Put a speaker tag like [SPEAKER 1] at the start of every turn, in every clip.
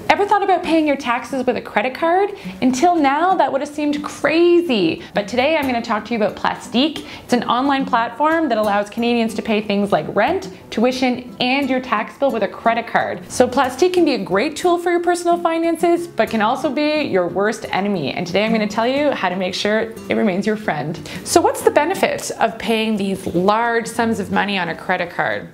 [SPEAKER 1] Ever thought about paying your taxes with a credit card? Until now, that would have seemed crazy. But today I'm going to talk to you about Plastique. It's an online platform that allows Canadians to pay things like rent, tuition, and your tax bill with a credit card. So Plastique can be a great tool for your personal finances, but can also be your worst enemy. And today I'm going to tell you how to make sure it remains your friend. So what's the benefit of paying these large sums of money on a credit card?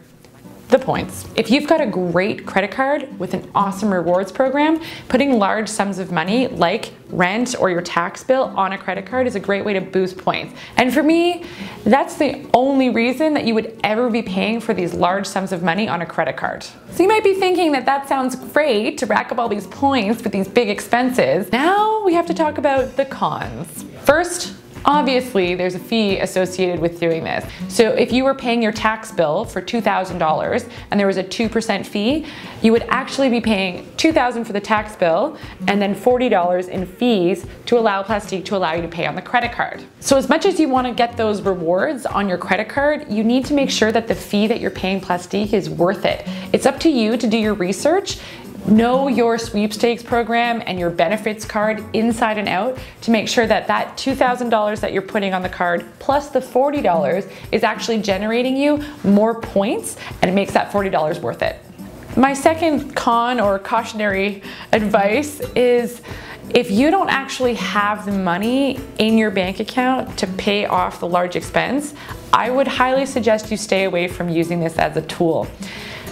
[SPEAKER 1] The points. If you've got a great credit card with an awesome rewards program, putting large sums of money like rent or your tax bill on a credit card is a great way to boost points. And for me, that's the only reason that you would ever be paying for these large sums of money on a credit card. So you might be thinking that that sounds great to rack up all these points with these big expenses. Now we have to talk about the cons. First, obviously, there's a fee associated with doing this. So if you were paying your tax bill for $2,000 and there was a 2% fee, you would actually be paying $2,000 for the tax bill and then $40 in fees to allow Plastique to allow you to pay on the credit card. So as much as you want to get those rewards on your credit card, you need to make sure that the fee that you're paying Plastique is worth it. It's up to you to do your research. Know your sweepstakes program and your benefits card inside and out to make sure that that $2,000 that you're putting on the card plus the $40 is actually generating you more points, and it makes that $40 worth it. My second con or cautionary advice is if you don't actually have the money in your bank account to pay off the large expense, I would highly suggest you stay away from using this as a tool.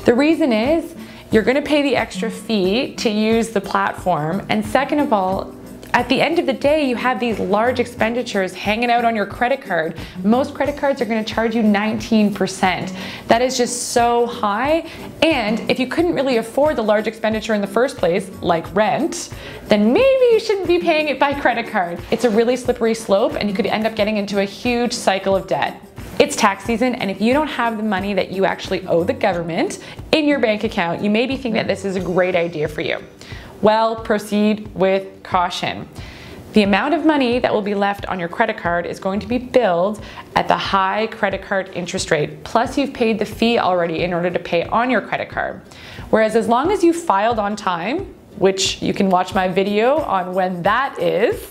[SPEAKER 1] The reason is, you're going to pay the extra fee to use the platform, and second of all, at the end of the day, you have these large expenditures hanging out on your credit card. Most credit cards are going to charge you 19%. That is just so high, and if you couldn't really afford the large expenditure in the first place, like rent, then maybe you shouldn't be paying it by credit card. It's a really slippery slope, and you could end up getting into a huge cycle of debt. It's tax season, and if you don't have the money that you actually owe the government in your bank account, you may be thinking that this is a great idea for you. Well, proceed with caution. The amount of money that will be left on your credit card is going to be billed at the high credit card interest rate, plus you've paid the fee already in order to pay on your credit card. Whereas as long as you filed on time, which you can watch my video on when that is,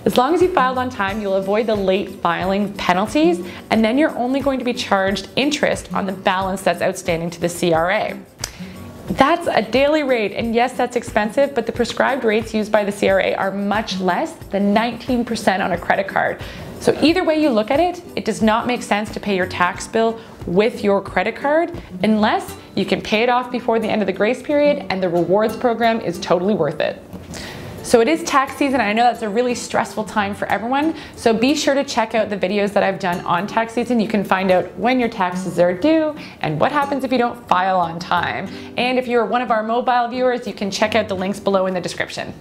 [SPEAKER 1] as long as you filed on time, you'll avoid the late filing penalties, and then you're only going to be charged interest on the balance that's outstanding to the CRA. That's a daily rate, and yes, that's expensive, but the prescribed rates used by the CRA are much less than 19% on a credit card. So either way you look at it, it does not make sense to pay your tax bill with your credit card unless you can pay it off before the end of the grace period and the rewards program is totally worth it. So it is tax season, and I know that's a really stressful time for everyone, so be sure to check out the videos that I've done on tax season. You can find out when your taxes are due and what happens if you don't file on time. And if you're one of our mobile viewers, you can check out the links below in the description.